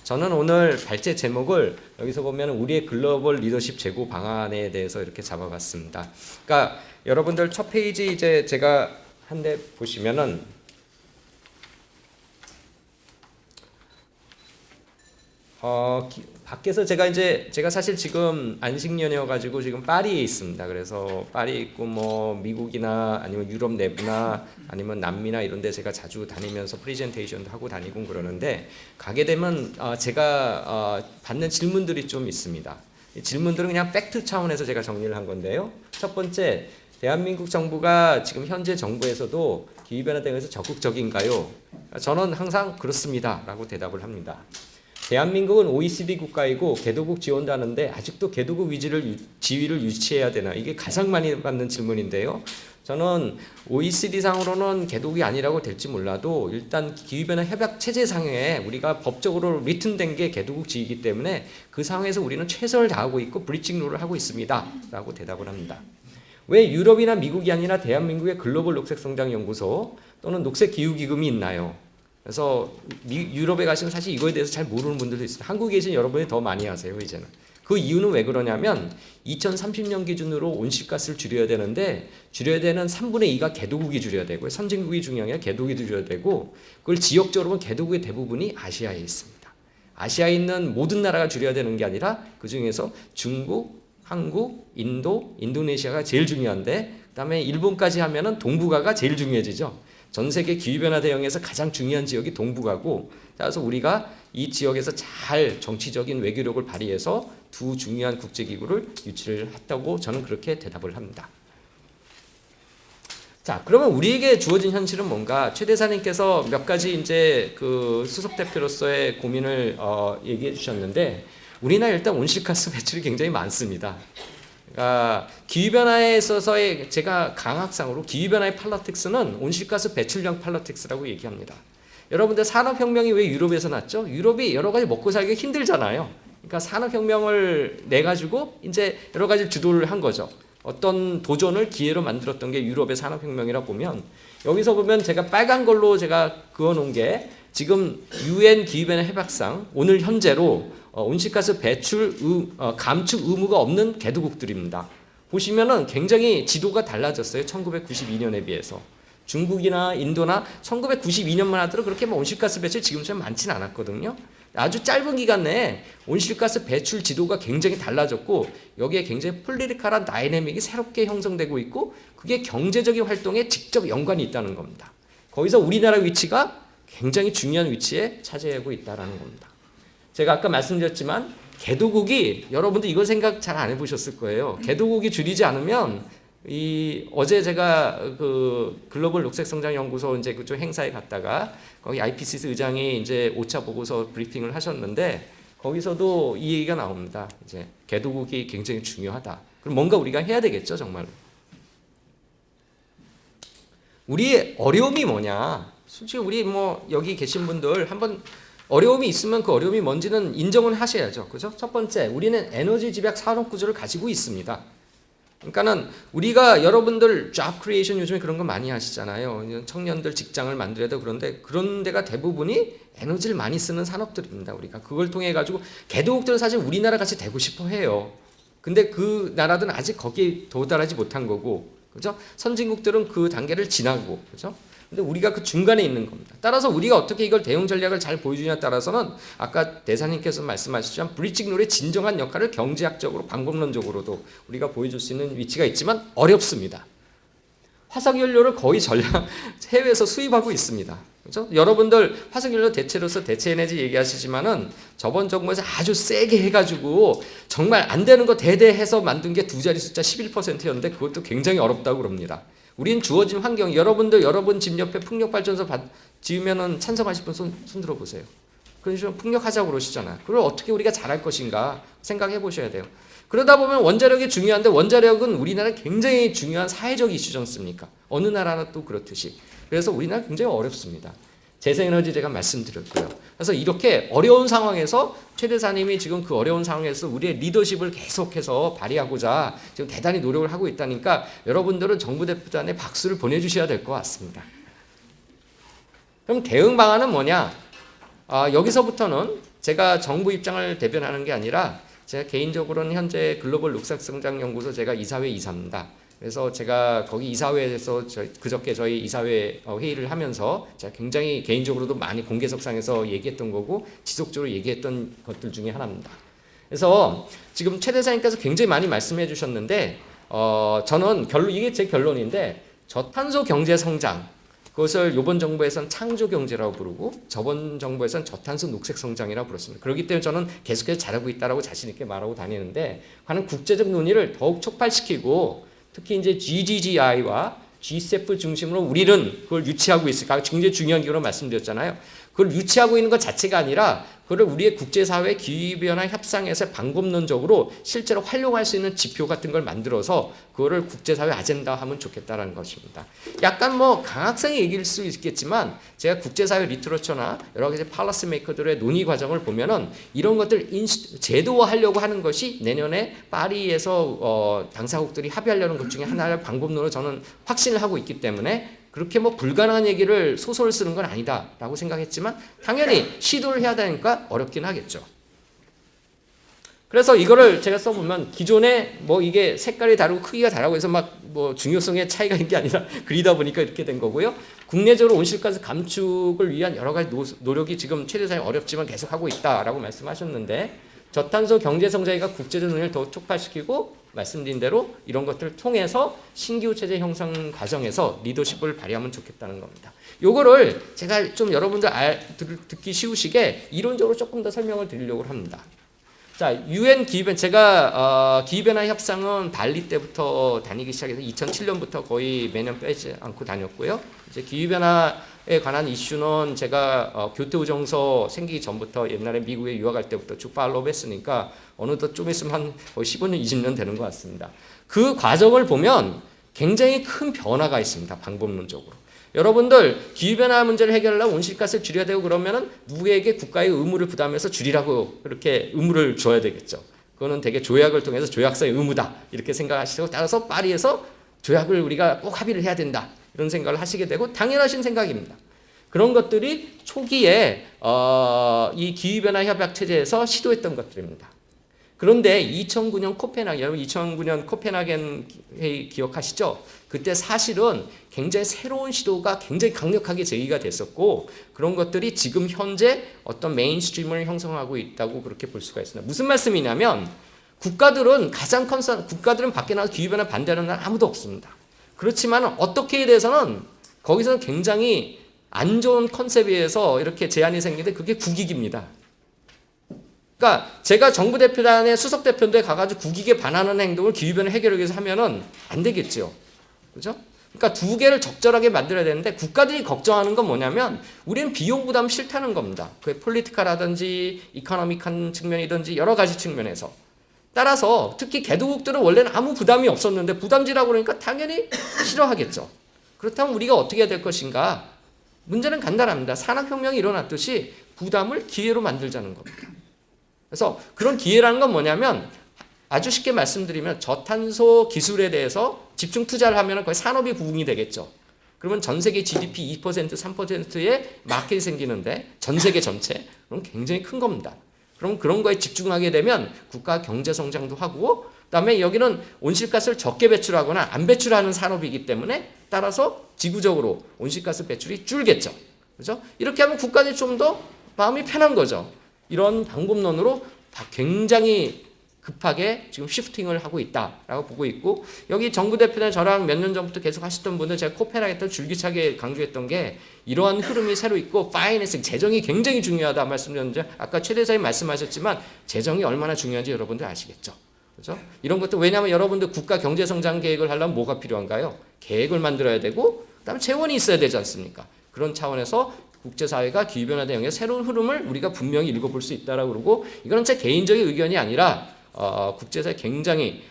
저는 오늘 발제 제목을 여기서 보면 우리의 글로벌 리더십 제고 방안에 대해서 이렇게 잡아봤습니다. 그러니까 여러분들 첫 페이지 이제 제가 한 대 보시면은 밖에서 제가 사실 지금 안식년이어 가지고 지금 파리에 있습니다. 그래서 파리에 있고 뭐 미국이나 아니면 유럽 내부나 아니면 남미나 이런 데 제가 자주 다니면서 프레젠테이션도 하고 다니고 그러는데 가게 되면 제가 받는 질문들이 좀 있습니다. 이 질문들은 그냥 팩트 차원에서 제가 정리를 한 건데요. 첫 번째, 대한민국 정부가 지금 현재 정부에서도 기후변화에 대해서 적극적인가요? 저는 항상 그렇습니다 라고 대답을 합니다. 대한민국은 OECD 국가이고 개도국 지원도 하는데 아직도 개도국 지위를 유지해야 되나? 이게 가장 많이 받는 질문인데요. 저는 OECD 상으로는 개도국이 아니라고 될지 몰라도 일단 기후변화 협약 체제상에 우리가 법적으로 리튼된 게 개도국 지위이기 때문에 그 상황에서 우리는 최선을 다하고 있고 브리칭 룰을 하고 있습니다 라고 대답을 합니다. 왜 유럽이나 미국이 아니라 대한민국의 글로벌 녹색성장연구소 또는 녹색기후기금이 있나요? 그래서 유럽에 가시면 사실 이거에 대해서 잘 모르는 분들도 있습니다. 한국에 계신 여러분이 더 많이 아세요 이제는. 그 이유는 왜 그러냐면 2030년 기준으로 온실가스를 줄여야 되는데 줄여야 되는 3분의 2가 개도국이 줄여야 되고요. 선진국이 중요한 게 개도국이 줄여야 되고 그걸 지역적으로 보면 개도국의 대부분이 아시아에 있습니다. 아시아에 있는 모든 나라가 줄여야 되는 게 아니라 그중에서 중국, 한국, 인도, 인도네시아가 제일 중요한데 그다음에 일본까지 하면은 동북아가 제일 중요해지죠. 전 세계 기후변화 대응에서 가장 중요한 지역이 동북아고 따라서 우리가 이 지역에서 잘 정치적인 외교력을 발휘해서 두 중요한 국제기구를 유치를 했다고 저는 그렇게 대답을 합니다. 자, 그러면 우리에게 주어진 현실은 뭔가 최 대사님께서 몇 가지 이제 그 수석 대표로서의 고민을 얘기해 주셨는데 우리나라 일단 온실가스 배출이 굉장히 많습니다. 그러니까 기후변화에 있어서의 제가 강학상으로 기후변화의 팔러틱스는 온실가스 배출량 팔러틱스라고 얘기합니다. 여러분들 산업혁명이 왜 유럽에서 났죠? 유럽이 여러 가지 먹고 살기가 힘들잖아요. 그러니까 산업혁명을 내가지고 이제 여러 가지 주도를 한 거죠. 어떤 도전을 기회로 만들었던 게 유럽의 산업혁명이라 보면 여기서 보면 제가 빨간 걸로 제가 그어놓은 게 지금 UN 기후변화 협약상 오늘 현재로 온실가스 배출 감축 의무가 없는 개도국들입니다. 보시면은 굉장히 지도가 달라졌어요. 1992년에 비해서. 중국이나 인도나 1992년만 하더라도 그렇게 온실가스 배출 지금처럼 많지는 않았거든요. 아주 짧은 기간 내에 온실가스 배출 지도가 굉장히 달라졌고 여기에 굉장히 폴리티컬한 다이내믹이 새롭게 형성되고 있고 그게 경제적인 활동에 직접 연관이 있다는 겁니다. 거기서 우리나라 위치가 굉장히 중요한 위치에 차지하고 있다는 겁니다. 제가 아까 말씀드렸지만 개도국이 여러분들 이거 생각 잘 안 해보셨을 거예요. 개도국이 줄이지 않으면 어제 제가 그 글로벌 녹색성장연구소 이제 그쪽 행사에 갔다가 거기 IPCC 의장이 이제 5차 보고서 브리핑을 하셨는데 거기서도 이 얘기가 나옵니다. 이제 개도국이 굉장히 중요하다. 그럼 뭔가 우리가 해야 되겠죠, 정말. 우리의 어려움이 뭐냐? 솔직히 우리 뭐 여기 계신 분들 한번 어려움이 있으면 그 어려움이 뭔지는 인정은 하셔야죠. 그죠? 첫 번째, 우리는 에너지 집약 산업 구조를 가지고 있습니다. 그러니까는 우리가 여러분들 잡 크리에이션 요즘에 그런 거 많이 하시잖아요. 청년들 직장을 만들어야 되고 그런데 그런 데가 대부분이 에너지를 많이 쓰는 산업들입니다. 우리가 그걸 통해 가지고 개도국들은 사실 우리나라 같이 되고 싶어 해요. 근데 그 나라들은 아직 거기에 도달하지 못한 거고, 그죠? 선진국들은 그 단계를 지나고, 그죠? 근데 우리가 그 중간에 있는 겁니다. 따라서 우리가 어떻게 이걸 대응 전략을 잘 보여주냐에 따라서는 아까 대사님께서 말씀하셨지만 브리칭 룰의 진정한 역할을 경제학적으로 방법론적으로도 우리가 보여줄 수 있는 위치가 있지만 어렵습니다. 화석연료를 거의 전량 해외에서 수입하고 있습니다. 그렇죠? 여러분들 화석연료 대체로서 대체에너지 얘기하시지만은 저번 정부에서 아주 세게 해가지고 정말 안 되는 거 대대해서 만든 게 두 자리 숫자 11%였는데 그것도 굉장히 어렵다고 그럽니다. 우린 주어진 환경, 여러분들 여러분 집 옆에 풍력발전소 지으면은 찬성하실 분 손 들어보세요. 그러시면 풍력하자고 그러시잖아요. 그걸 어떻게 우리가 잘할 것인가 생각해 보셔야 돼요. 그러다 보면 원자력이 중요한데 원자력은 우리나라 굉장히 중요한 사회적 이슈지 않습니까? 어느 나라나 또 그렇듯이. 그래서 우리나라 굉장히 어렵습니다. 재생에너지 제가 말씀드렸고요. 그래서 이렇게 어려운 상황에서 최 대사님이 지금 그 어려운 상황에서 우리의 리더십을 계속해서 발휘하고자 지금 대단히 노력을 하고 있다니까 여러분들은 정부 대표단에 박수를 보내주셔야 될 것 같습니다. 그럼 대응 방안은 뭐냐? 여기서부터는 제가 정부 입장을 대변하는 게 아니라 제가 개인적으로는 현재 글로벌 녹색성장연구소 제가 이사회 이사입니다. 그래서 제가 거기 이사회에서 그저께 저희 이사회 회의를 하면서 제가 굉장히 개인적으로도 많이 공개석상에서 얘기했던 거고 지속적으로 얘기했던 것들 중에 하나입니다. 그래서 지금 최 대사님께서 굉장히 많이 말씀해 주셨는데 저는 이게 제 결론인데 저탄소 경제 성장 그것을 이번 정부에서는 창조 경제라고 부르고 저번 정부에서는 저탄소 녹색 성장이라고 부르습니다. 그렇기 때문에 저는 계속해서 잘하고 있다라고 자신 있게 말하고 다니는데 하는 국제적 논의를 더욱 촉발시키고 특히 이제 GGGI와 GCEP 중심으로 우리는 그걸 유치하고 있을까 굉장히 중요한 기호로 말씀드렸잖아요. 그걸 유치하고 있는 것 자체가 아니라 그걸 우리의 국제사회 기후변화 협상에서 방법론적으로 실제로 활용할 수 있는 지표 같은 걸 만들어서 그거를 국제사회 아젠다화하면 좋겠다라는 것입니다. 약간 뭐 강학생의 얘기일 수 있겠지만 제가 국제사회 리터러처나 여러 가지 팔러시 메이커들의 논의 과정을 보면은 이런 것들 제도화하려고 하는 것이 내년에 파리에서 당사국들이 합의하려는 것 중에 하나의 방법론으로 저는 확신을 하고 있기 때문에 그렇게 뭐 불가능한 얘기를 소설 쓰는 건 아니다라고 생각했지만 당연히 시도를 해야 되니까 어렵긴 하겠죠. 그래서 이거를 제가 써보면 기존에 뭐 이게 색깔이 다르고 크기가 다르고 해서 막 뭐 중요성의 차이가 있는 게 아니라 그리다 보니까 이렇게 된 거고요. 국내적으로 온실가스 감축을 위한 여러 가지 노력이 지금 최 대사님 어렵지만 계속 하고 있다라고 말씀하셨는데 저탄소 경제 성장이 국제적 논의를 더 촉발시키고 말씀드린 대로 이런 것들을 통해서 신기후 체제 형성 과정에서 리더십을 발휘하면 좋겠다는 겁니다. 요거를 제가 좀 여러분들 듣기 쉬우시게 이론적으로 조금 더 설명을 드리려고 합니다. 자, UN 기후변화 제가 기후변화 협상은 발리 때부터 다니기 시작해서 2007년부터 거의 매년 빼지 않고 다녔고요. 이제 기후변화에 관한 이슈는 제가 교토우정서 생기기 전부터 옛날에 미국에 유학할 때부터 쭉 팔로우했으니까 어느덧 좀 있으면 한 거의 15년, 20년 되는 것 같습니다. 그 과정을 보면 굉장히 큰 변화가 있습니다. 방법론적으로. 여러분들 기후변화 문제를 해결하려면 온실가스를 줄여야 되고 그러면은 누구에게 국가의 의무를 부담해서 줄이라고 그렇게 의무를 줘야 되겠죠. 그거는 되게 조약을 통해서 조약사의 의무다 이렇게 생각하시고 따라서 파리에서 조약을 우리가 꼭 합의를 해야 된다 이런 생각을 하시게 되고 당연하신 생각입니다. 그런 것들이 초기에 이 기후변화 협약 체제에서 시도했던 것들입니다. 그런데 2009년 여러분 2009년 코펜하겐 회의 기억하시죠? 그때 사실은 굉장히 새로운 시도가 굉장히 강력하게 제기가 됐었고 그런 것들이 지금 현재 어떤 메인스트림을 형성하고 있다고 그렇게 볼 수가 있습니다. 무슨 말씀이냐면 국가들은 국가들은 밖에 나가서 기후변화 반대하는 나라 아무도 없습니다. 그렇지만 어떻게에 대해서는 거기서는 굉장히 안 좋은 컨셉에 의해서 이렇게 제한이 생기는데 그게 국익입니다. 그러니까 제가 정부 대표단의 수석 대표인데 가가지고 국익에 반하는 행동을 기후변화 해결을 위해서 하면은 안 되겠죠. 그죠? 그러니까 두 개를 적절하게 만들어야 되는데 국가들이 걱정하는 건 뭐냐면 우리는 비용 부담 싫다는 겁니다. 그게 폴리티컬하든지 이코노믹한 측면이든지 여러 가지 측면에서. 따라서 특히 개도국들은 원래는 아무 부담이 없었는데 부담지라고 그러니까 당연히 싫어하겠죠. 그렇다면 우리가 어떻게 해야 될 것인가? 문제는 간단합니다. 산업혁명이 일어났듯이 부담을 기회로 만들자는 겁니다. 그래서 그런 기회라는 건 뭐냐면 아주 쉽게 말씀드리면 저탄소 기술에 대해서 집중 투자를 하면 거의 산업이 부흥이 되겠죠. 그러면 전 세계 GDP 2%, 3%의 마켓이 생기는데 전 세계 전체 그럼 굉장히 큰 겁니다. 그럼 그런 거에 집중하게 되면 국가 경제 성장도 하고 그다음에 여기는 온실가스를 적게 배출하거나 안 배출하는 산업이기 때문에 따라서 지구적으로 온실가스 배출이 줄겠죠. 그렇죠? 이렇게 하면 국가들이 좀 더 마음이 편한 거죠. 이런 방법론으로 굉장히 급하게 지금 시프팅을 하고 있다라고 보고 있고 여기 정부 대표는 저랑 몇 년 전부터 계속 하셨던 분들 제가 코펜하겐 때 줄기차게 강조했던 게 이러한 흐름이 새로 있고 파이낸싱 재정이 굉장히 중요하다 말씀드렸는데 아까 최 대사님 말씀하셨지만 재정이 얼마나 중요한지 여러분들 아시겠죠. 그렇죠? 이런 것도 왜냐하면 여러분들 국가 경제 성장 계획을 하려면 뭐가 필요한가요? 계획을 만들어야 되고 그다음에 재원이 있어야 되지 않습니까? 그런 차원에서 국제사회가 기후변화 대응의 새로운 흐름을 우리가 분명히 읽어볼 수 있다라고 그러고 이거는 제 개인적인 의견이 아니라 국제사회 굉장히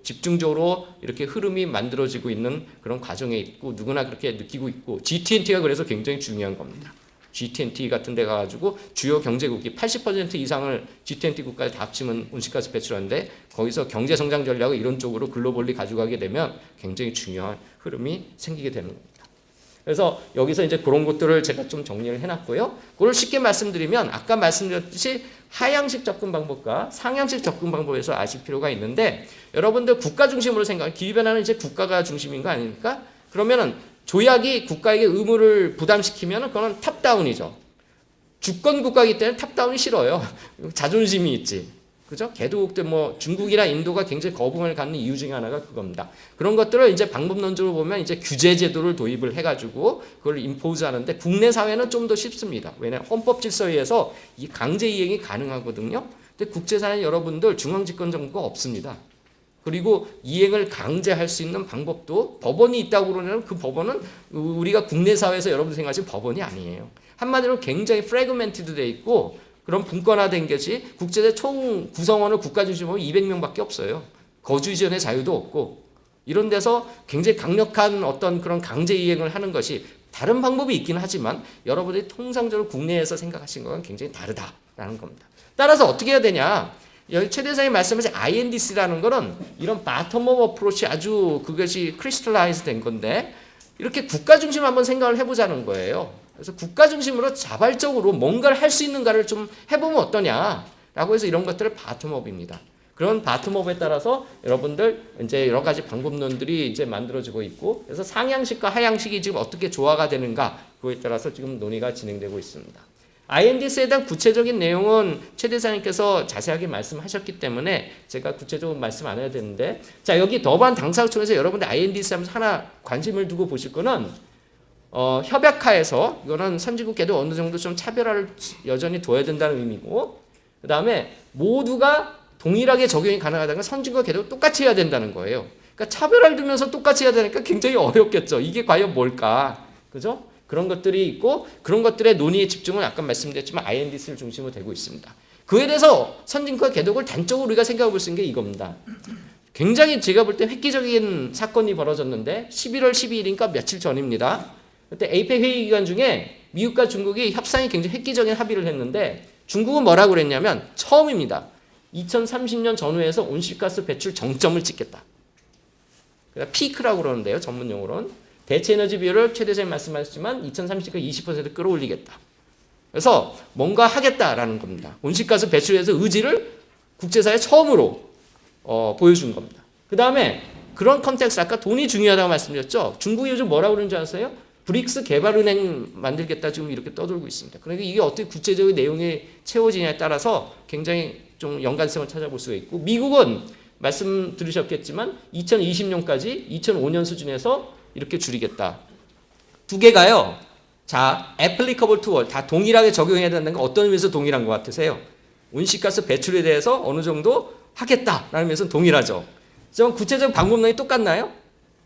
집중적으로 이렇게 흐름이 만들어지고 있는 그런 과정에 있고 누구나 그렇게 느끼고 있고 G20가 그래서 굉장히 중요한 겁니다. G20 같은 데 가가지고 주요 경제국이 80% 이상을 G20 국가에 다 합치면 온실가스 배출하는데 거기서 경제성장 전략을 이런 쪽으로 글로벌리 가져가게 되면 굉장히 중요한 흐름이 생기게 되는 겁니다. 그래서 여기서 이제 그런 것들을 제가 좀 정리를 해놨고요. 그걸 쉽게 말씀드리면 아까 말씀드렸듯이 하향식 접근 방법과 상향식 접근 방법에서 아실 필요가 있는데 여러분들 국가 중심으로 기후변화는 이제 국가가 중심인 거 아닙니까? 그러면은 조약이 국가에게 의무를 부담시키면 그건 탑다운이죠. 주권 국가이기 때문에 탑다운이 싫어요. 자존심이 있지. 그죠? 개도국들 뭐 중국이나 인도가 굉장히 거부감을 갖는 이유 중에 하나가 그겁니다. 그런 것들을 이제 방법론적으로 보면 이제 규제 제도를 도입을 해가지고 그걸 임포즈하는데 국내 사회는 좀 더 쉽습니다. 왜냐하면 헌법 질서에 의해서 이 강제 이행이 가능하거든요. 근데 국제사회는 여러분들 중앙집권 정부가 없습니다. 그리고 이행을 강제할 수 있는 방법도 법원이 있다고 그러면 그 법원은 우리가 국내 사회에서 여러분들 생각하시는 법원이 아니에요. 한마디로 굉장히 프래그멘티드 돼 있고 그런 분권화된 것이 국제대 총 구성원을 국가 중심으로 200명밖에 없어요. 거주 이전의 자유도 없고 이런 데서 굉장히 강력한 어떤 그런 강제 이행을 하는 것이 다른 방법이 있긴 하지만 여러분들이 통상적으로 국내에서 생각하신 거랑 굉장히 다르다라는 겁니다. 따라서 어떻게 해야 되냐? 여기 최 대사님 말씀하신 INDC라는 거는 이런 바텀업 어프로치 아주 그것이 크리스탈라이즈 된 건데 이렇게 국가 중심으로 한번 생각을 해보자는 거예요. 그래서 국가 중심으로 자발적으로 뭔가를 할 수 있는가를 좀 해보면 어떠냐라고 해서 이런 것들을 바텀업입니다. 그런 바텀업에 따라서 여러분들 이제 여러 가지 방법론들이 이제 만들어지고 있고 그래서 상향식과 하향식이 지금 어떻게 조화가 되는가 그거에 따라서 지금 논의가 진행되고 있습니다. INDC에 대한 구체적인 내용은 최 대사님께서 자세하게 말씀하셨기 때문에 제가 구체적으로 말씀 안 해야 되는데 자 여기 더반 당사국청에서 여러분들 INDC 하면서 하나 관심을 두고 보실 거는 협약하에서 이거는 선진국계도 어느 정도 좀 차별화를 여전히 둬야 된다는 의미고 그 다음에 모두가 동일하게 적용이 가능하다는 건 선진국과 계도 똑같이 해야 된다는 거예요. 그러니까 차별화를 두면서 똑같이 해야 되니까 굉장히 어렵겠죠. 이게 과연 뭘까? 그죠? 그런 것들이 있고 그런 것들의 논의의 집중은 아까 말씀드렸지만 INDC를 중심으로 되고 있습니다. 그에 대해서 선진국과 개독을 단적으로 우리가 생각해 볼 수 있는 게 이겁니다. 굉장히 제가 볼 때 획기적인 사건이 벌어졌는데 11월 12일이니까 며칠 전입니다. 그때 에이펙 회의 기간 중에 미국과 중국이 협상이 굉장히 획기적인 합의를 했는데 중국은 뭐라고 그랬냐면 처음입니다. 2030년 전후에서 온실가스 배출 정점을 찍겠다. 그러니까 피크라고 그러는데요. 전문 용어로는. 대체 에너지 비율을 최 대사님 말씀하셨지만 2030까지 20% 끌어올리겠다. 그래서 뭔가 하겠다라는 겁니다. 온실가스 배출에서 의지를 국제사회 처음으로 보여준 겁니다. 그 다음에 그런 컨텍스트 아까 돈이 중요하다고 말씀드렸죠. 중국이 요즘 뭐라고 그러는 줄 아세요? 브릭스 개발은행 만들겠다 지금 이렇게 떠들고 있습니다. 그러니까 이게 어떻게 구체적인 내용이 채워지냐에 따라서 굉장히 좀 연관성을 찾아볼 수가 있고 미국은 말씀 들으셨겠지만 2020년까지 2005년 수준에서 이렇게 줄이겠다. 두 개가요. 자, applicable to all 다 동일하게 적용해야 된다는 건 어떤 의미에서 동일한 것 같으세요? 온실가스 배출에 대해서 어느 정도 하겠다라는 의미에서 동일하죠. 하지만 구체적 방법론이 똑같나요?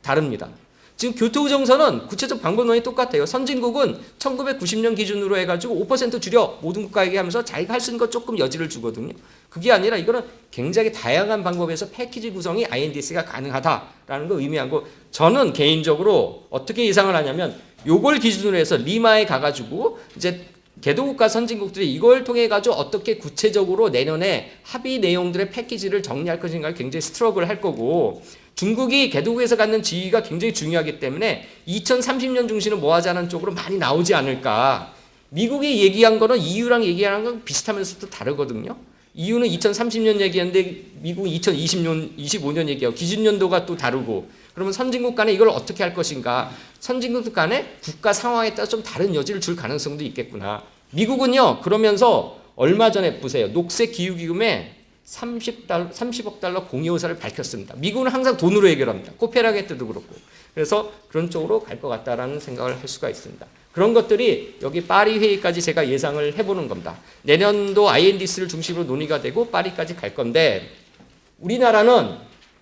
다릅니다. 지금 교토 정서는 구체적 방법론이 똑같아요. 선진국은 1990년 기준으로 해가지고 5% 줄여 모든 국가에게 하면서 자기가 할 수 있는 거 조금 여지를 주거든요. 그게 아니라 이거는 굉장히 다양한 방법에서 패키지 구성이 INDC가 가능하다라는 걸 의미하고 저는 개인적으로 어떻게 예상을 하냐면 요걸 기준으로 해서 리마에 가가지고 이제 개도국가 선진국들이 이걸 통해 가지고 어떻게 구체적으로 내년에 합의 내용들의 패키지를 정리할 것인가 굉장히 스트러글 할 거고 중국이 개도국에서 갖는 지위가 굉장히 중요하기 때문에 2030년 중심을 뭐 하자는 쪽으로 많이 나오지 않을까. 미국이 얘기한 거는 EU랑 얘기하는 건 비슷하면서도 다르거든요. EU는 2030년 얘기하는데 미국은 2020년, 25년 얘기하고 기준연도가 또 다르고 그러면 선진국 간에 이걸 어떻게 할 것인가. 선진국 간에 국가 상황에 따라 좀 다른 여지를 줄 가능성도 있겠구나. 미국은요. 그러면서 얼마 전에 보세요. 녹색 기후기금에 30억 달러 공여 의사를 밝혔습니다. 미국은 항상 돈으로 해결합니다. 코페라게트도 그렇고. 그래서 그런 쪽으로 갈 것 같다라는 생각을 할 수가 있습니다. 그런 것들이 여기 파리 회의까지 제가 예상을 해보는 겁니다. 내년도 INDC를 중심으로 논의가 되고 파리까지 갈 건데 우리나라는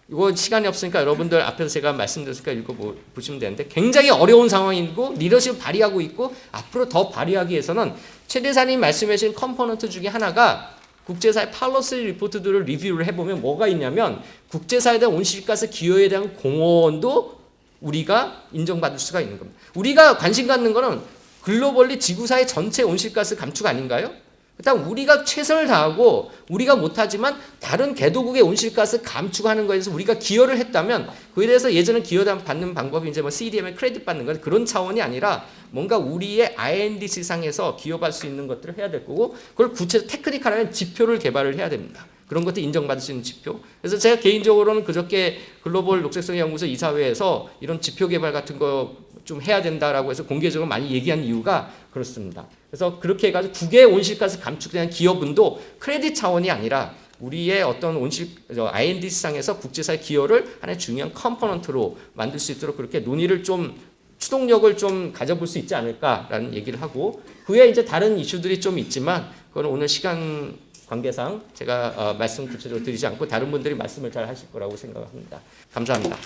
이거 시간이 없으니까 여러분들 앞에서 제가 말씀드렸으니까 읽어보시면 되는데 굉장히 어려운 상황이고 리더십을 발휘하고 있고 앞으로 더 발휘하기 위해서는 최 대사님 말씀하신 컴포넌트 중에 하나가 국제사회 팔로시 리포트들을 리뷰를 해보면 뭐가 있냐면 국제사회에 대한 온실가스 기여에 대한 공헌도 우리가 인정받을 수가 있는 겁니다. 우리가 관심 갖는 거는 글로벌리 지구사회 전체 온실가스 감축 아닌가요? 일단 우리가 최선을 다하고 우리가 못하지만 다른 개도국의 온실가스 감축하는 거에서 우리가 기여를 했다면 그에 대해서 예전에 기여 받는 방법이 이제 뭐 CDM에 크레딧 받는 건 그런 차원이 아니라 뭔가 우리의 R&D 시상에서 기여받을 수 있는 것들을 해야 될 거고 그걸 구체적 테크니컬한 지표를 개발을 해야 됩니다. 그런 것도 인정받을 수 있는 지표. 그래서 제가 개인적으로는 그저께 글로벌 녹색성 연구소 이사회에서 이런 지표 개발 같은 거 좀 해야 된다라고 해서 공개적으로 많이 얘기한 이유가 그렇습니다. 그래서 그렇게 해가지고 국외 온실가스 감축에 대한 기여분도 크레딧 차원이 아니라 우리의 어떤 R&D 시장에서 국제사회 기여를 하나의 중요한 컴포넌트로 만들 수 있도록 그렇게 논의를 좀 추동력을 좀 가져볼 수 있지 않을까라는 얘기를 하고 그외에 이제 다른 이슈들이 좀 있지만 그거는 오늘 시간 관계상 제가 말씀 구체적으로 드리지 않고 다른 분들이 말씀을 잘 하실 거라고 생각합니다. 감사합니다.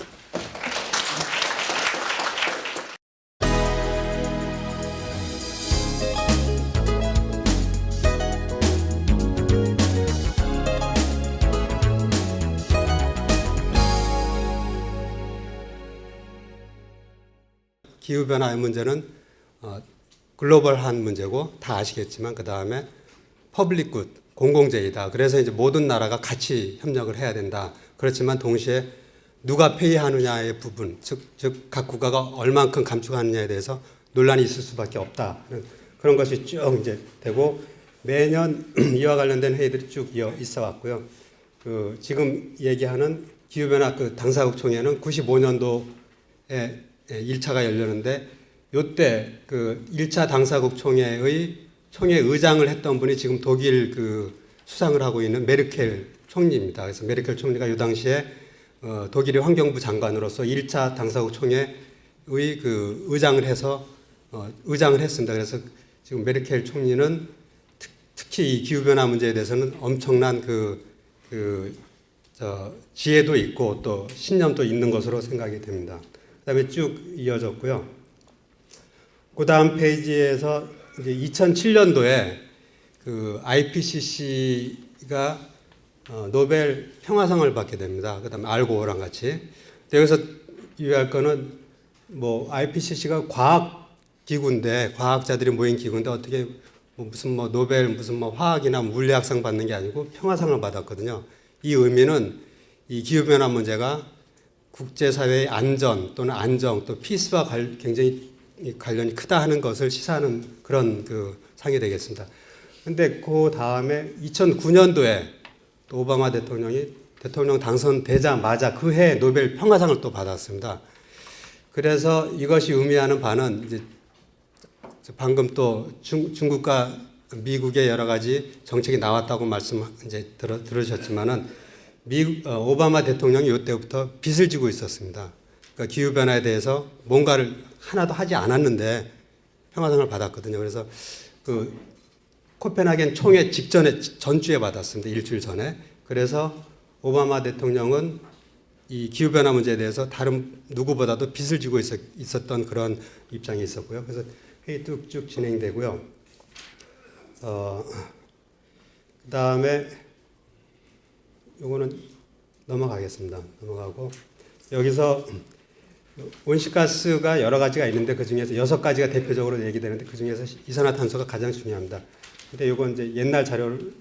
기후변화의 문제는 글로벌한 문제고 다 아시겠지만 그 다음에 퍼블릭 굿, 공공재이다. 그래서 이제 모든 나라가 같이 협력을 해야 된다. 그렇지만 동시에 누가 페이하느냐의 부분, 즉 각 국가가 얼만큼 감축하느냐에 대해서 논란이 있을 수밖에 없다. 그런 것이 쭉 이제 되고 매년 이와 관련된 회의들이 쭉 있어 왔고요. 그 지금 얘기하는 기후변화 그 당사국 총회는 95년도에 1차가 열렸는데 요때 그 1차 당사국 총회의 총회 의장을 했던 분이 지금 독일 그 수상을 하고 있는 메르켈 총리입니다. 그래서 메르켈 총리가 이 당시에 독일의 환경부 장관으로서 1차 당사국 총회의 그 의장을 해서 의장을 했습니다. 그래서 지금 메르켈 총리는 특히 이 기후변화 문제에 대해서는 엄청난 지혜도 있고 또 신념도 있는 것으로 생각이 됩니다. 그다음에 쭉 이어졌고요. 그 다음 페이지에서 이제 2007년도에 그 IPCC가 노벨 평화상을 받게 됩니다. 그다음에 알고랑 같이. 여기서 유의할 거는 뭐 IPCC가 과학 기구인데 과학자들이 모인 기구인데 어떻게 무슨 노벨 무슨 화학이나 물리학상 받는 게 아니고 평화상을 받았거든요. 이 의미는 이 기후 변화 문제가 국제사회의 안전 또는 안정 또 피스와 굉장히 관련이 크다 하는 것을 시사하는 그런 그 상이 되겠습니다. 근데 그 다음에 2009년도에 또 오바마 대통령이 대통령 당선되자마자 그 해 노벨 평화상을 또 받았습니다. 그래서 이것이 의미하는 바는 이제 방금 또 중국과 미국의 여러 가지 정책이 나왔다고 말씀 이제 들으셨지만은 오바마 대통령이 이때부터 빚을 지고 있었습니다. 그러니까 기후 변화에 대해서 뭔가를 하나도 하지 않았는데 평화상을 받았거든요. 그래서 그 코펜하겐 총회 직전에 전주에 받았습니다. 일주일 전에. 그래서 오바마 대통령은 이 기후 변화 문제에 대해서 다른 누구보다도 빚을 지고 있었던 그런 입장이 있었고요. 그래서 회의 쭉 진행되고요. 그다음에 요거는 넘어가겠습니다. 넘어가고 여기서 온실가스가 여러 가지가 있는데 그 중에서 6가지가 대표적으로 얘기되는데 그 중에서 이산화탄소가 가장 중요합니다. 근데 요건 이제 옛날 자료를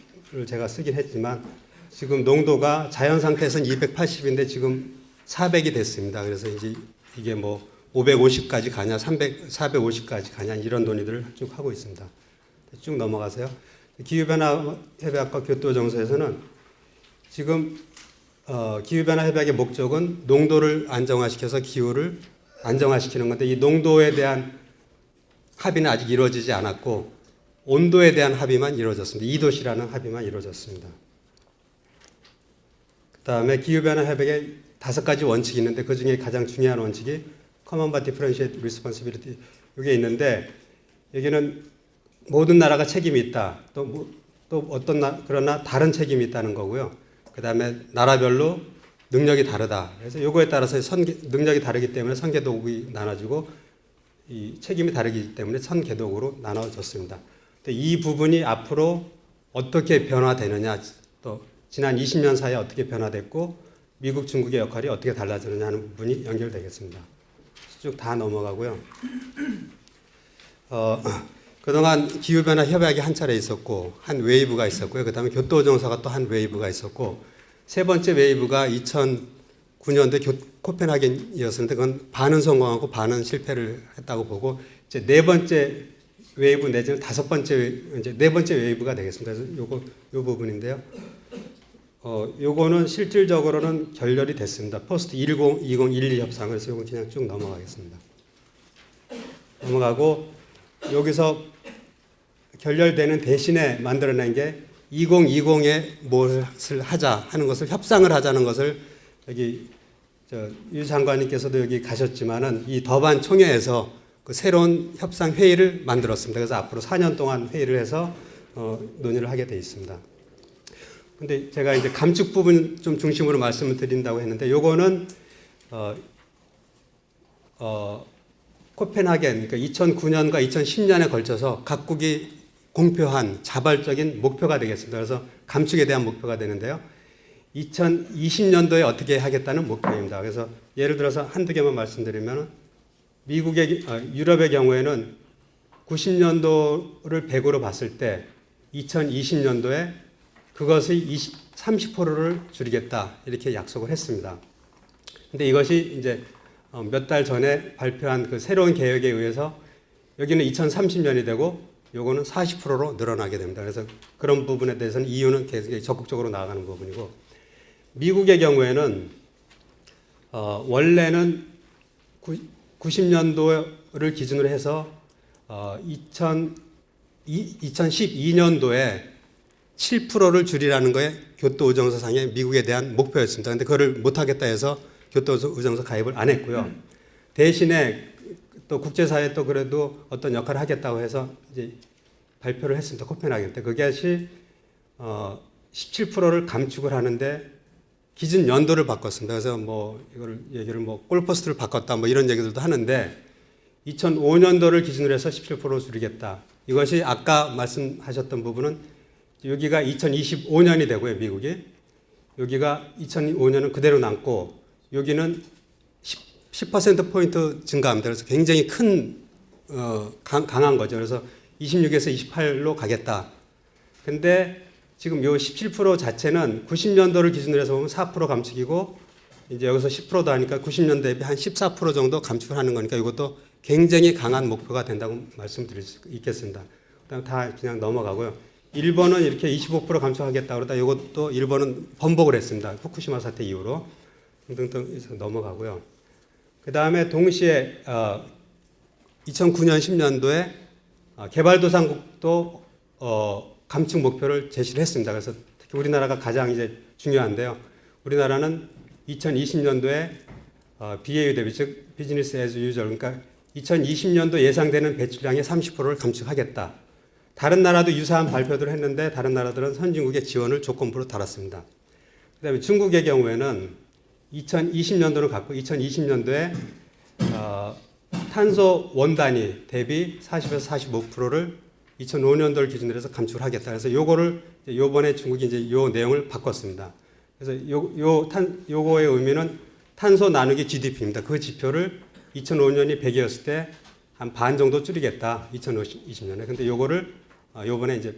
제가 쓰긴 했지만 지금 농도가 자연 상태에서는 280인데 지금 400이 됐습니다. 그래서 이제 이게 뭐 550까지 가냐, 450까지 가냐 이런 논의들을 쭉 하고 있습니다. 쭉 넘어가세요. 기후변화 협약과 교토 정서에서는 지금 기후변화 협약의 목적은 농도를 안정화시켜서 기후를 안정화시키는 건데 이 농도에 대한 합의는 아직 이루어지지 않았고 온도에 대한 합의만 이루어졌습니다. 2도씨라는 합의만 이루어졌습니다. 그 다음에 기후변화 협약에 5가지 원칙이 있는데 그 중에 가장 중요한 원칙이 Common but Differentiated Responsibility 이게 있는데 여기는 모든 나라가 책임이 있다. 또 그러나 다른 책임이 있다는 거고요. 그 다음에 나라별로 능력이 다르다. 그래서 요거에 따라서 능력이 다르기 때문에 선개도국이 나눠지고 이 책임이 다르기 때문에 선개도국으로 나눠졌습니다. 이 부분이 앞으로 어떻게 변화되느냐 또 지난 20년 사이에 어떻게 변화됐고 미국, 중국의 역할이 어떻게 달라지느냐 하는 부분이 연결되겠습니다. 쭉 다 넘어가고요. 그동안 기후변화 협약이 한 차례 있었고 한 웨이브가 있었고요. 그다음에 교토정서가 또 한 웨이브가 있었고 세 번째 웨이브가 2009년도에 코펜하겐이었는데 그건 반은 성공하고 반은 실패를 했다고 보고 이제 네 번째 웨이브 내지는 다섯 번째 이제 네 번째 웨이브가 되겠습니다. 그래서 요 부분인데요. 요거는 실질적으로는 결렬이 됐습니다. 포스트 2012 협상. 그래서 요거 그냥 쭉 넘어가겠습니다. 넘어가고 여기서 결렬되는 대신에 만들어낸 게 2020에 무엇을 하자 하는 것을 협상을 하자는 것을 여기 유 장관님께서도 여기 가셨지만은 이 더반 총회에서 그 새로운 협상 회의를 만들었습니다. 그래서 앞으로 4년 동안 회의를 해서 논의를 하게 돼 있습니다. 근데 제가 이제 감축 부분 좀 중심으로 말씀을 드린다고 했는데 요거는 코펜하겐 그러니까 2009년과 2010년에 걸쳐서 각국이 공표한 자발적인 목표가 되겠습니다. 그래서 감축에 대한 목표가 되는데요. 2020년도에 어떻게 하겠다는 목표입니다. 그래서 예를 들어서 한두 개만 말씀드리면 유럽의 경우에는 90년도를 100으로 봤을 때 2020년도에 그것의 30%를 줄이겠다 이렇게 약속을 했습니다. 근데 이것이 이제 몇 달 전에 발표한 그 새로운 계획에 의해서 여기는 2030년이 되고 요거는 40%로 늘어나게 됩니다. 그래서 그런 부분에 대해서는 EU는 계속 적극적으로 나아가는 부분이고 미국의 경우에는 원래는 90년도를 기준으로 해서 2012년도에 7%를 줄이라는 거에 교토의정서상의 미국에 대한 목표였습니다. 그런데 그거를 못하겠다 해서 교토의정서 가입을 안 했고요. 대신에 또 국제사회에 또 그래도 어떤 역할을 하겠다고 해서 이제 발표를 했습니다. 코펜하겐 때. 그것이 17%를 감축을 하는데 기준 연도를 바꿨습니다. 그래서 뭐 이거를 얘기를 뭐 골포스트를 바꿨다 뭐 이런 얘기들도 하는데 2005년도를 기준으로 해서 17% 줄이겠다. 이것이 아까 말씀하셨던 부분은 여기가 2025년이 되고요, 미국이. 여기가 2005년은 그대로 남고 여기는 10%포인트 증가합니다. 그래서 굉장히 큰, 강한 거죠. 그래서 26에서 28로 가겠다. 근데 지금 요 17% 자체는 90년도를 기준으로 해서 보면 4% 감축이고 이제 여기서 10%도 하니까 90년 대비 한 14% 정도 감축을 하는 거니까 이것도 굉장히 강한 목표가 된다고 말씀드릴 수 있겠습니다. 그다음 다 그냥 넘어가고요. 일본은 이렇게 25% 감축하겠다 그러다 이것도 일본은 번복을 했습니다. 후쿠시마 사태 이후로 등등등 해서 넘어가고요. 그 다음에 동시에 2009년 10년도에 개발도상국도 감축 목표를 제시를 했습니다. 그래서 특히 우리나라가 가장 이제 중요한데요. 우리나라는 2020년도에 BAU 대비 즉 비즈니스 애즈 유저 그러니까 2020년도 예상되는 배출량의 30%를 감축하겠다. 다른 나라도 유사한 발표들을 했는데 다른 나라들은 선진국의 지원을 조건부로 달았습니다. 그다음에 중국의 경우에는 2020년도를 갖고 2020년도에 탄소 원단위 대비 40에서 45%를 2005년도를 기준으로 해서 감축을 하겠다. 그래서 요거를 요번에 중국이 이제 요 내용을 바꿨습니다. 그래서 요거의 의미는 탄소 나누기 GDP입니다. 그 지표를 2005년이 100이었을 때 한 반 정도 줄이겠다. 2020년에. 근데 요거를 요번에 이제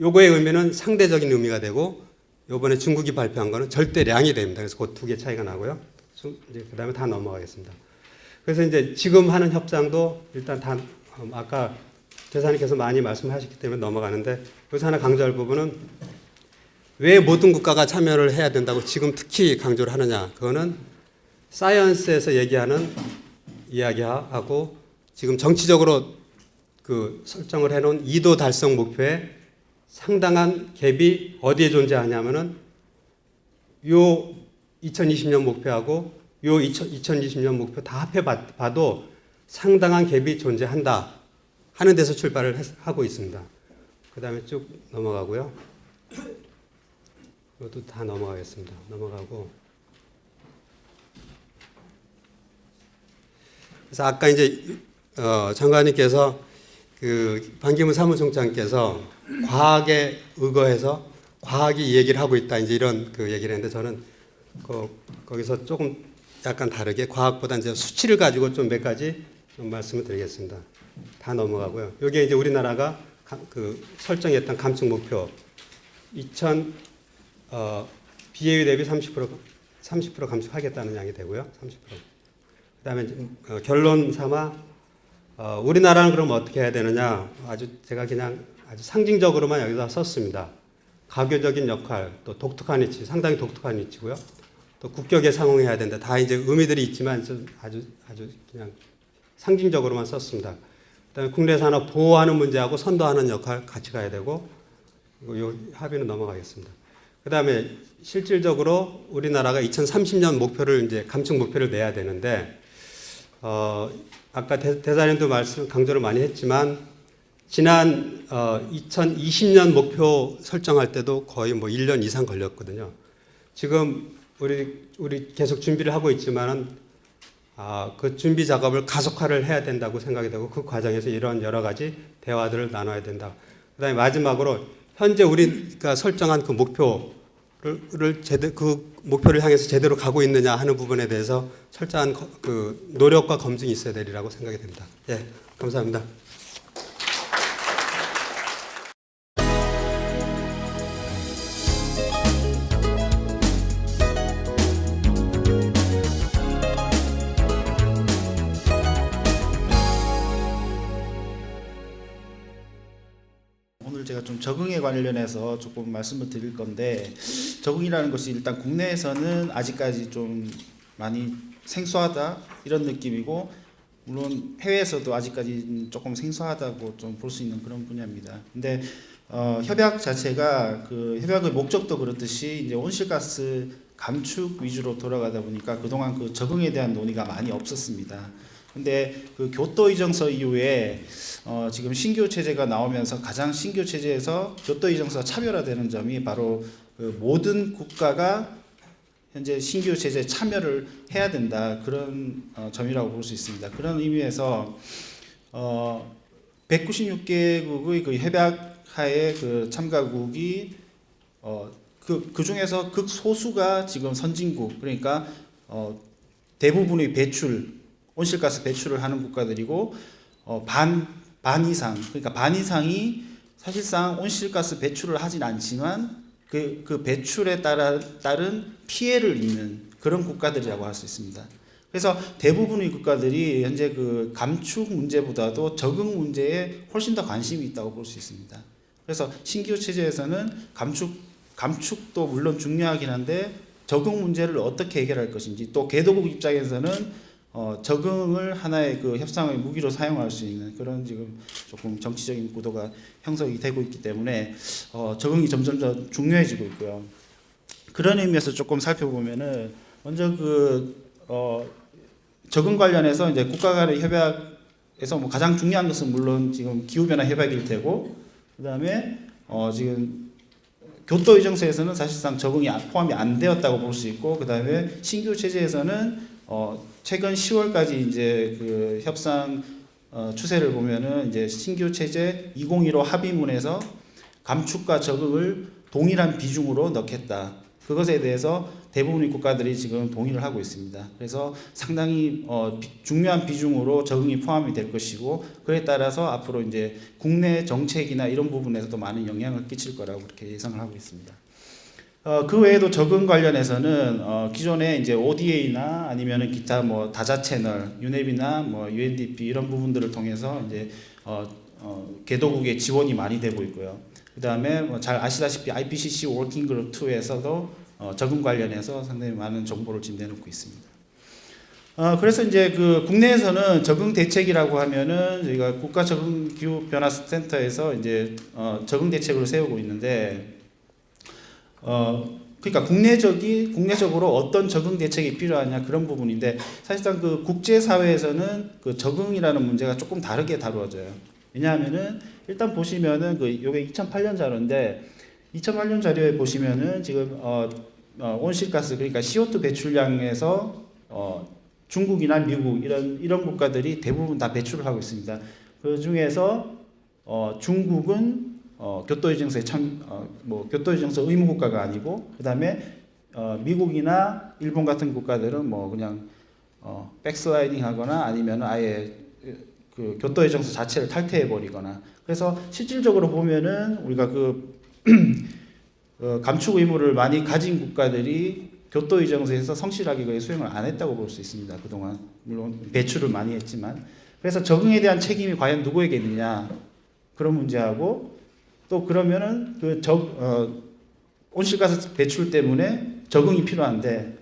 요거의 의미는 상대적인 의미가 되고 요번에 중국이 발표한 거는 절대량이 됩니다. 그래서 그 두 개 차이가 나고요. 이제 그다음에 다 넘어가겠습니다. 그래서 이제 지금 하는 협상도 일단 다 아까 대사님께서 많이 말씀하셨기 때문에 넘어가는데 여기서 하나 강조할 부분은 왜 모든 국가가 참여를 해야 된다고 지금 특히 강조를 하느냐. 그거는 사이언스에서 얘기하는 이야기하고 지금 정치적으로 그 설정을 해놓은 2도 달성 목표에 상당한 갭이 어디에 존재하냐면은 요 2020년 목표하고 요 2020년 목표 다 합해 봐도 상당한 갭이 존재한다 하는 데서 출발을 하고 있습니다. 그 다음에 쭉 넘어가고요. 이것도 다 넘어가겠습니다. 넘어가고. 그래서 아까 이제 장관님께서 그 반기문 사무총장께서 과학에 의거해서 과학이 얘기를 하고 있다 이제 이런 그 얘기를 했는데 저는 거기서 조금 약간 다르게 과학보다 이제 수치를 가지고 좀 몇 가지 좀 말씀을 드리겠습니다. 다 넘어가고요. 여기에 이제 우리나라가 설정했던 감축 목표 2000 BAU 대비 30% 감축하겠다는 양이 되고요. 30%. 그다음에 결론 삼아 우리나라는 그럼 어떻게 해야 되느냐? 제가 그냥 아주 상징적으로만 여기다 썼습니다. 가교적인 역할, 또 독특한 위치, 상당히 독특한 위치고요. 또 국격에 상응해야 된다. 다 이제 의미들이 있지만 좀 아주 그냥 상징적으로만 썼습니다. 그다음에 국내 산업 보호하는 문제하고 선도하는 역할 같이 가야 되고, 요 합의는 넘어가겠습니다. 그다음에 실질적으로 우리나라가 2030년 목표를 이제 감축 목표를 내야 되는데, 아까 대사님도 강조를 많이 했지만 지난 2020년 목표 설정할 때도 거의 뭐 1년 이상 걸렸거든요. 지금 우리 계속 준비를 하고 있지만은 그 준비 작업을 가속화를 해야 된다고 생각이 되고, 그 과정에서 이런 여러 가지 대화들을 나눠야 된다. 그다음에 마지막으로 현재 우리가 설정한 그 목표를 향해서 제대로 가고 있느냐 하는 부분에 대해서 철저한 그 노력과 검증이 있어야 되리라고 생각이 됩니다. 예, 감사합니다. 오늘 제가 좀 적응에 관련해서 조금 말씀을 드릴 건데, 적응이라는 것이 일단 국내에서는 아직까지 좀 많이 생소하다 이런 느낌이고, 물론 해외에서도 아직까지 조금 생소하다고 좀 볼 수 있는 그런 분야입니다. 근데 협약 자체가 그 협약의 목적도 그렇듯이 이제 온실가스 감축 위주로 돌아가다 보니까 그동안 그 적응에 대한 논의가 많이 없었습니다. 근데 그 교토 이정서 이후에 지금 신규 체제가 나오면서 가장 신규 체제에서 교토 이정서가 차별화되는 점이 바로 그 모든 국가가 현재 신규 체제에 참여를 해야 된다, 그런 점이라고 볼 수 있습니다. 그런 의미에서 196개국의 그 협약하에 그 참가국이 그 중에서 극소수가 지금 선진국, 그러니까 대부분의 온실가스 배출을 하는 국가들이고, 반 이상, 그러니까 반 이상이 사실상 온실가스 배출을 하진 않지만 그 배출에 따른 피해를 입는 그런 국가들이라고 할 수 있습니다. 그래서 대부분의 국가들이 현재 그 감축 문제보다도 적응 문제에 훨씬 더 관심이 있다고 볼 수 있습니다. 그래서 신규 체제에서는 감축도 물론 중요하긴 한데 적응 문제를 어떻게 해결할 것인지, 또 개도국 입장에서는 적응을 하나의 그 협상의 무기로 사용할 수 있는 그런 지금 조금 정치적인 구도가 형성이 되고 있기 때문에 적응이 점점 더 중요해지고 있고요. 그런 의미에서 조금 살펴보면은 먼저 적응 관련해서 이제 국가 간의 협약에서 뭐 가장 중요한 것은 물론 지금 기후변화 협약일 테고, 그다음에 지금 교토 이정서에서는 사실상 적응이 포함이 안 되었다고 볼 수 있고, 그다음에 신규 체제에서는 최근 10월까지 이제 그 협상 추세를 보면은 이제 신규 체제 2015 합의문에서 감축과 적응을 동일한 비중으로 넣겠다, 그것에 대해서 대부분의 국가들이 지금 동의를 하고 있습니다. 그래서 상당히 중요한 비중으로 적응이 포함이 될 것이고, 그에 따라서 앞으로 이제 국내 정책이나 이런 부분에서도 많은 영향을 끼칠 거라고 그렇게 예상을 하고 있습니다. 그 외에도 적응 관련해서는 기존에 이제 ODA나 아니면은 기타 뭐 다자 채널, UNEP이나 뭐 UNDP 이런 부분들을 통해서 이제 개도국의 지원이 많이 되고 있고요. 그다음에 뭐 잘 아시다시피 IPCC 워킹 그룹 2에서도 적응 관련해서 상당히 많은 정보를 지금 내놓고 있습니다. 그래서 이제 그 국내에서는 적응 대책이라고 하면은 저희가 국가 적응 기후 변화 센터에서 이제 적응 대책을 세우고 있는데, 그러니까 국내적으로 어떤 적응 대책이 필요하냐 그런 부분인데, 사실상 그 국제 사회에서는 그 적응이라는 문제가 조금 다르게 다루어져요. 왜냐하면은 일단 보시면은 요게 2008년 자료인데, 2008년 자료에 보시면은 지금 온실가스, 그러니까 CO2 배출량에서 중국이나 미국 이런 국가들이 대부분 다 배출을 하고 있습니다. 그 중에서 중국은 교토이정서에 교토이정서 의무 국가가 아니고, 그다음에 미국이나 일본 같은 국가들은 뭐 그냥 백슬라이딩하거나 아니면 아예 그 교토의정서 자체를 탈퇴해 버리거나 그래서 실질적으로 보면은 우리가 그 감축 의무를 많이 가진 국가들이 교토의정서에서 성실하게 거의 수행을 안 했다고 볼 수 있습니다. 그동안 물론 배출을 많이 했지만 그래서 적응에 대한 책임이 과연 누구에게 있느냐 그런 문제하고 또 그러면은 그 온실가스 배출 때문에 적응이 필요한데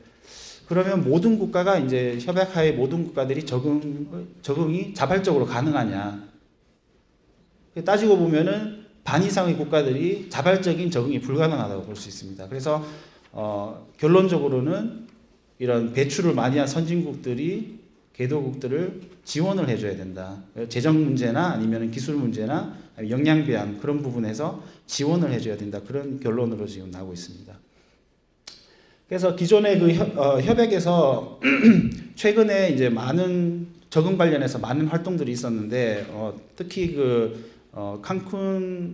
그러면 모든 국가가 이제 협약하에 모든 국가들이 적응이 자발적으로 가능하냐 따지고 보면은 반 이상의 국가들이 자발적인 적응이 불가능하다고 볼 수 있습니다. 그래서 결론적으로는 이런 배출을 많이 한 선진국들이 개도국들을 지원을 해줘야 된다. 재정 문제나 아니면 기술 문제나 역량 배양 그런 부분에서 지원을 해줘야 된다. 그런 결론으로 지금 나오고 있습니다. 그래서 기존의 그 협약에서 최근에 이제 많은 적응 관련해서 많은 활동들이 있었는데 특히 그 칸쿤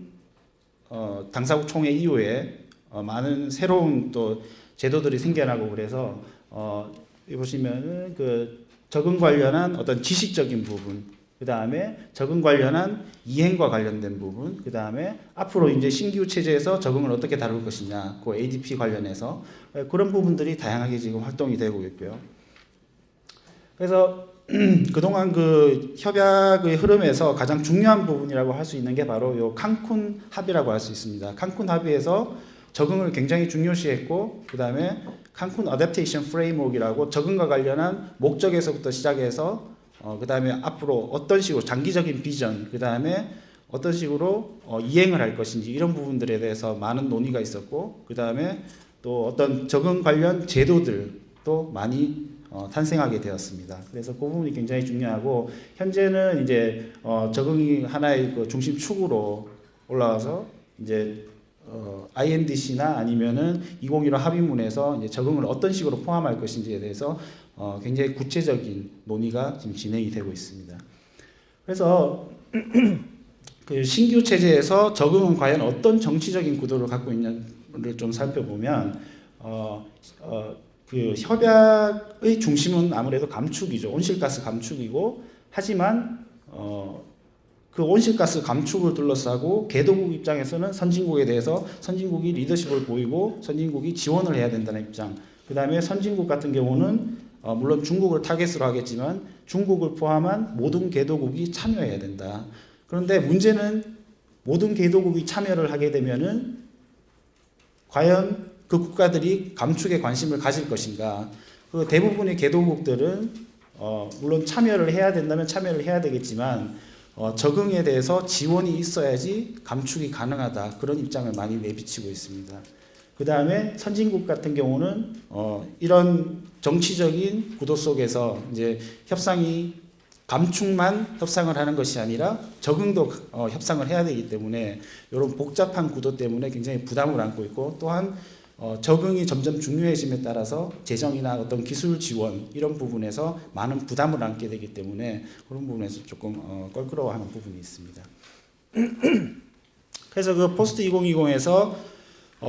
당사국 총회 이후에 많은 새로운 또 제도들이 생겨나고 그래서 여기 보시면은 그 적응 관련한 어떤 지식적인 부분, 그 다음에 적응 관련한 이행과 관련된 부분, 그 다음에 앞으로 이제 신규 체제에서 적응을 어떻게 다룰 것이냐, 그 ADP 관련해서 그런 부분들이 다양하게 지금 활동이 되고 있고요. 그래서 그동안 그 협약의 흐름에서 가장 중요한 부분이라고 할 수 있는 게 바로 요 칸쿤 합의라고 할 수 있습니다. 칸쿤 합의에서 적응을 굉장히 중요시했고 그 다음에 칸쿤 어댑테이션 프레임워크이라고 적응과 관련한 목적에서부터 시작해서 그 다음에 앞으로 어떤 식으로 장기적인 비전 그 다음에 어떤 식으로 이행을 할 것인지 이런 부분들에 대해서 많은 논의가 있었고 그 다음에 또 어떤 적응 관련 제도들도 많이 탄생하게 되었습니다. 그래서 그 부분이 굉장히 중요하고 현재는 이제 적응이 하나의 그 중심 축으로 올라와서 이제 INDC나 아니면은 2015 합의문에서 이제 적응을 어떤 식으로 포함할 것인지에 대해서 굉장히 구체적인 논의가 지금 진행이 되고 있습니다. 그래서 그 신규 체제에서 적응은 과연 어떤 정치적인 구도를 갖고 있는지를 좀 살펴보면 그 협약의 중심은 아무래도 감축이죠. 온실가스 감축이고 하지만 그 온실가스 감축을 둘러싸고 개도국 입장에서는 선진국에 대해서 선진국이 리더십을 보이고 선진국이 지원을 해야 된다는 입장. 그 다음에 선진국 같은 경우는 물론 중국을 타겟으로 하겠지만 중국을 포함한 모든 개도국이 참여해야 된다. 그런데 문제는 모든 개도국이 참여를 하게 되면은 과연 그 국가들이 감축에 관심을 가질 것인가. 그 대부분의 개도국들은 물론 참여를 해야 된다면 참여를 해야 되겠지만 적응에 대해서 지원이 있어야지 감축이 가능하다. 그런 입장을 많이 내비치고 있습니다. 그 다음에 선진국 같은 경우는 이런 정치적인 구도 속에서 이제 협상이 감축만 협상을 하는 것이 아니라 적응도 협상을 해야 되기 때문에 이런 복잡한 구도 때문에 굉장히 부담을 안고 있고 또한 적응이 점점 중요해짐에 따라서 재정이나 어떤 기술 지원 이런 부분에서 많은 부담을 안게 되기 때문에 그런 부분에서 조금 껄끄러워하는 부분이 있습니다. 그래서 그 포스트 2020에서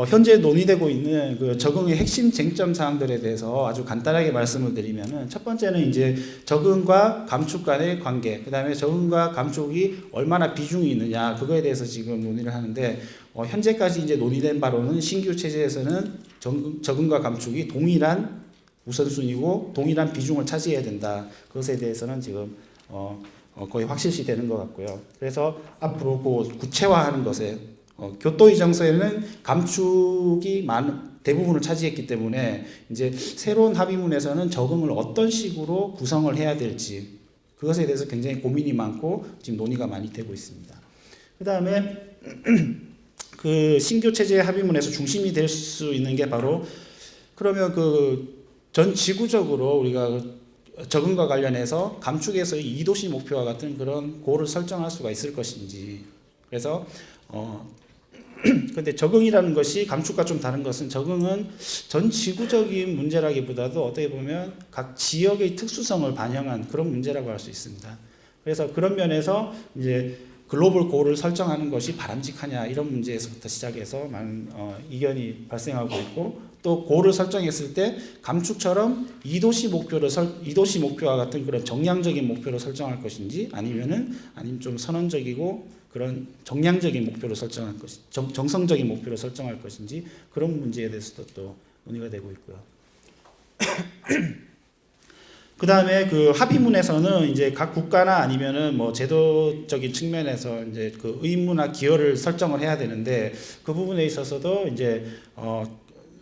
현재 논의되고 있는 그 적응의 핵심 쟁점 사항들에 대해서 아주 간단하게 말씀을 드리면은 첫 번째는 이제 적응과 감축 간의 관계, 그 다음에 적응과 감축이 얼마나 비중이 있느냐 그거에 대해서 지금 논의를 하는데 현재까지 이제 논의된 바로는 신규 체제에서는 적응과 감축이 동일한 우선순위고 동일한 비중을 차지해야 된다. 그것에 대해서는 지금 거의 확실시 되는 것 같고요. 그래서 앞으로 그 구체화하는 것에 교토의정서에는 감축이 대부분을 차지했기 때문에 이제 새로운 합의문에서는 적응을 어떤 식으로 구성을 해야 될지 그것에 대해서 굉장히 고민이 많고 지금 논의가 많이 되고 있습니다. 그 다음에 그 신규 체제 합의문에서 중심이 될 수 있는 게 바로 그러면 그 전 지구적으로 우리가 적응과 관련해서 감축에서의 2도시 목표와 같은 그런 고를 설정할 수가 있을 것인지 그래서 근데 적응이라는 것이 감축과 좀 다른 것은 적응은 전 지구적인 문제라기보다도 어떻게 보면 각 지역의 특수성을 반영한 그런 문제라고 할 수 있습니다. 그래서 그런 면에서 이제 글로벌 고를 설정하는 것이 바람직하냐 이런 문제에서부터 시작해서 많은 이견이 발생하고 있고 또 고를 설정했을 때 감축처럼 2도시 목표와 같은 그런 정량적인 목표를 설정할 것인지 아니면 좀 선언적이고 그런 정량적인 목표를 설정할 것인지 정성적인 목표를 설정할 것인지 그런 문제에 대해서도 또 논의가 되고 있고요. 그 다음에 그 합의문에서는 이제 각 국가나 아니면은 뭐 제도적인 측면에서 이제 그 의무나 기여를 설정을 해야 되는데 그 부분에 있어서도 이제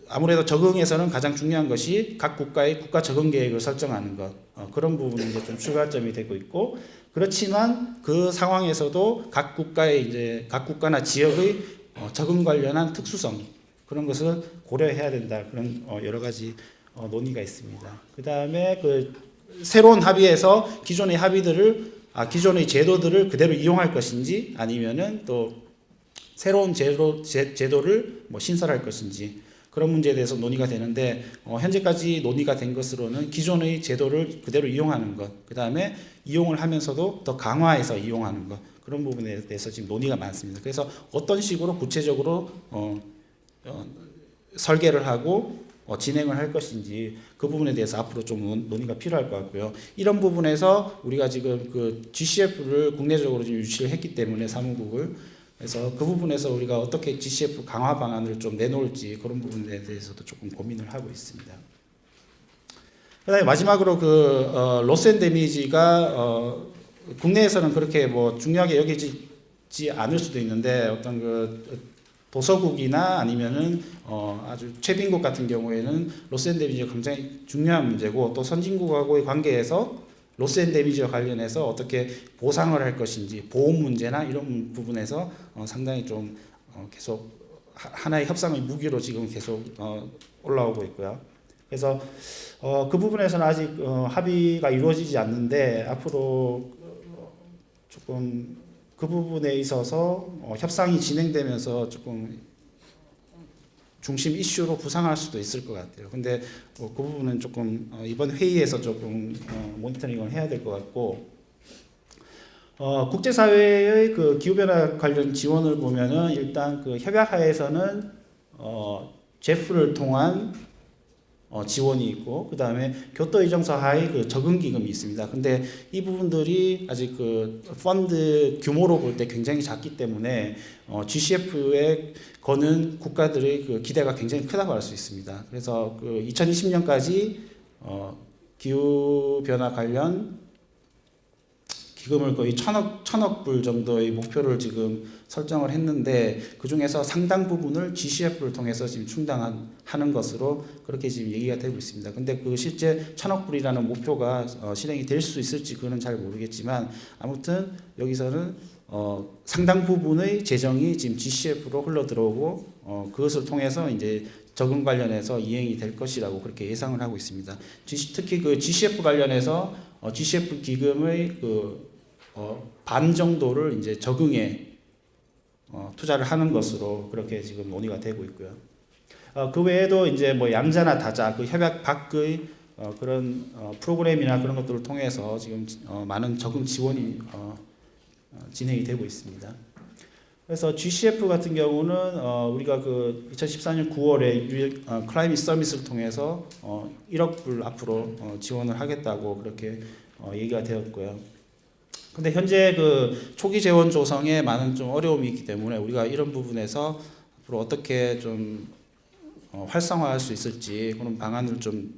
아무래도 적응에서는 가장 중요한 것이 각 국가의 국가 적응 계획을 설정하는 것 그런 부분이 이제 좀 추가점이 되고 있고 그렇지만 그 상황에서도 각 국가나 지역의 적응 관련한 특수성 그런 것을 고려해야 된다 그런 여러 가지 논의가 있습니다. 그 다음에 그 새로운 합의에서 기존의 기존의 제도들을 그대로 이용할 것인지 아니면은 또 새로운 제도를 뭐 신설할 것인지 그런 문제에 대해서 논의가 되는데 현재까지 논의가 된 것으로는 기존의 제도를 그대로 이용하는 것, 그 다음에 이용을 하면서도 더 강화해서 이용하는 것 그런 부분에 대해서 지금 논의가 많습니다. 그래서 어떤 식으로 구체적으로 설계를 하고 진행을 할 것인지 그 부분에 대해서 앞으로 좀 논의가 필요할 것 같고요. 이런 부분에서 우리가 지금 그 GCF를 국내적으로 좀 유치를 했기 때문에 사무국을 그래서 그 부분에서 우리가 어떻게 GCF 강화 방안을 좀 내놓을지 그런 부분에 대해서도 조금 고민을 하고 있습니다. 그다음에 마지막으로 그 로스 앤 데미지가 국내에서는 그렇게 뭐 중요하게 여기지 않을 수도 있는데 어떤 그 도서국이나 아니면은 아주 최빈국 같은 경우에는 로스 앤 데미지가 굉장히 중요한 문제고 또 선진국하고의 관계에서 로스 앤 데미지와 관련해서 어떻게 보상을 할 것인지 보험 문제나 이런 부분에서 상당히 좀 계속 하나의 협상의 무기로 지금 계속 올라오고 있고요. 그래서 그 부분에서는 아직 합의가 이루어지지 않는데 앞으로 조금 그 부분에 있어서 협상이 진행되면서 조금 중심 이슈로 부상할 수도 있을 것 같아요. 근데 그 부분은 조금 이번 회의에서 조금 모니터링을 해야 될 것 같고 국제사회의 그 기후변화 관련 지원을 보면은 일단 그 협약하에서는 제프를 통한 지원이 있고 그 다음에 교토 의정서 하의 그 적응 기금이 있습니다. 근데 이 부분들이 아직 그 펀드 규모로 볼 때 굉장히 작기 때문에 GCF에 거는 국가들의 그 기대가 굉장히 크다고 할 수 있습니다. 그래서 그 2020년까지 기후 변화 관련 기금을 거의 천억 불 정도의 목표를 지금 설정을 했는데 그 중에서 상당 부분을 GCF를 통해서 지금 충당하는 것으로 그렇게 지금 얘기가 되고 있습니다. 근데 그 실제 천억 불이라는 목표가 실행이 될 수 있을지 그거는 잘 모르겠지만 아무튼 여기서는 상당 부분의 재정이 지금 GCF로 흘러 들어오고 그것을 통해서 이제 적응 관련해서 이행이 될 것이라고 그렇게 예상을 하고 있습니다. 특히 그 GCF 관련해서 GCF 기금의 반 정도를 이제 적응에 투자를 하는 것으로 그렇게 지금 논의가 되고 있고요. 그 외에도 이제 뭐 양자나 다자 그 협약 밖의 그런 프로그램이나 그런 것들을 통해서 지금 많은 적응 지원이 진행이 되고 있습니다. 그래서 GCF 같은 경우는 우리가 그 2014년 9월에 클라이밋 서밋을 통해서 1억 불 앞으로 지원을 하겠다고 그렇게 얘기가 되었고요. 근데 현재 그 초기 재원 조성에 많은 좀 어려움이 있기 때문에 우리가 이런 부분에서 앞으로 어떻게 좀 활성화할 수 있을지 그런 방안을 좀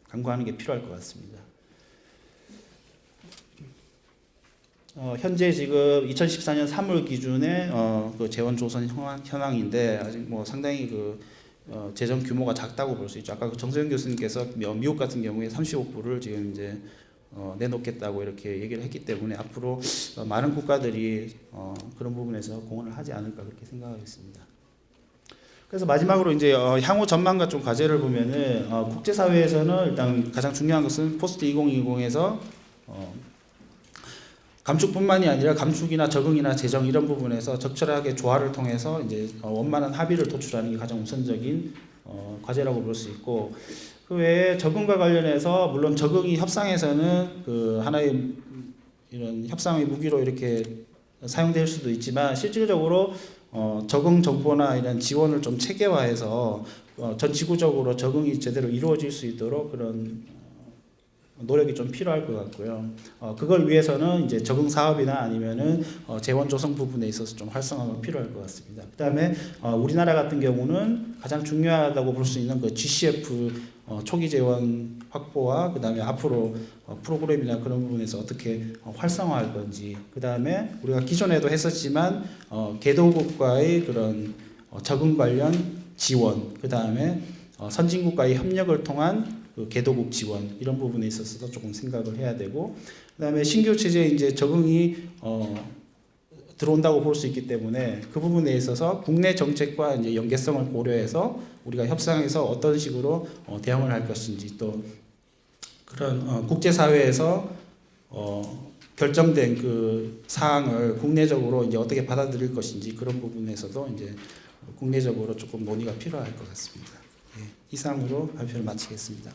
강구하는 게 필요할 것 같습니다. 현재 지금 2014년 3월 기준에 그 재원 조성 현황인데 아직 뭐 상당히 그 재정 규모가 작다고 볼 수 있죠. 아까 그 정세영 교수님께서 미국 같은 경우에 35 불을 지금 이제 내놓겠다고 이렇게 얘기를 했기 때문에 앞으로 많은 국가들이 그런 부분에서 공헌을 하지 않을까 그렇게 생각하겠습니다. 그래서 마지막으로 이제 향후 전망과 좀 과제를 보면은 국제사회에서는 일단 가장 중요한 것은 포스트 2020에서 감축뿐만이 아니라 감축이나 적응이나 재정 이런 부분에서 적절하게 조화를 통해서 이제 원만한 합의를 도출하는 게 가장 우선적인 과제라고 볼 수 있고 그 외에 적응과 관련해서 물론 적응이 협상에서는 그 하나의 이런 협상의 무기로 이렇게 사용될 수도 있지만 실질적으로 적응 정보나 이런 지원을 좀 체계화해서 전 지구적으로 적응이 제대로 이루어질 수 있도록 그런 노력이 좀 필요할 것 같고요. 그걸 위해서는 이제 적응 사업이나 아니면은 재원 조성 부분에 있어서 좀 활성화가 필요할 것 같습니다. 그다음에 우리나라 같은 경우는 가장 중요하다고 볼 수 있는 그 GCF 초기 재원 확보와 그다음에 앞으로 프로그램이나 그런 부분에서 어떻게 활성화할 건지, 그다음에 우리가 기존에도 했었지만 개도국과의 그런 적응 관련 지원, 그다음에 선진국과의 협력을 통한 그 개도국 지원, 이런 부분에 있어서도 조금 생각을 해야 되고, 그다음에 신규 체제에 이제 적응이 들어온다고 볼 수 있기 때문에 그 부분에 있어서 국내 정책과 이제 연계성을 고려해서 우리가 협상해서 어떤 식으로 대응을 할 것인지, 또 그런 국제사회에서 결정된 그 사항을 국내적으로 이제 어떻게 받아들일 것인지, 그런 부분에서도 이제 국내적으로 조금 논의가 필요할 것 같습니다. 이상으로 발표를 마치겠습니다.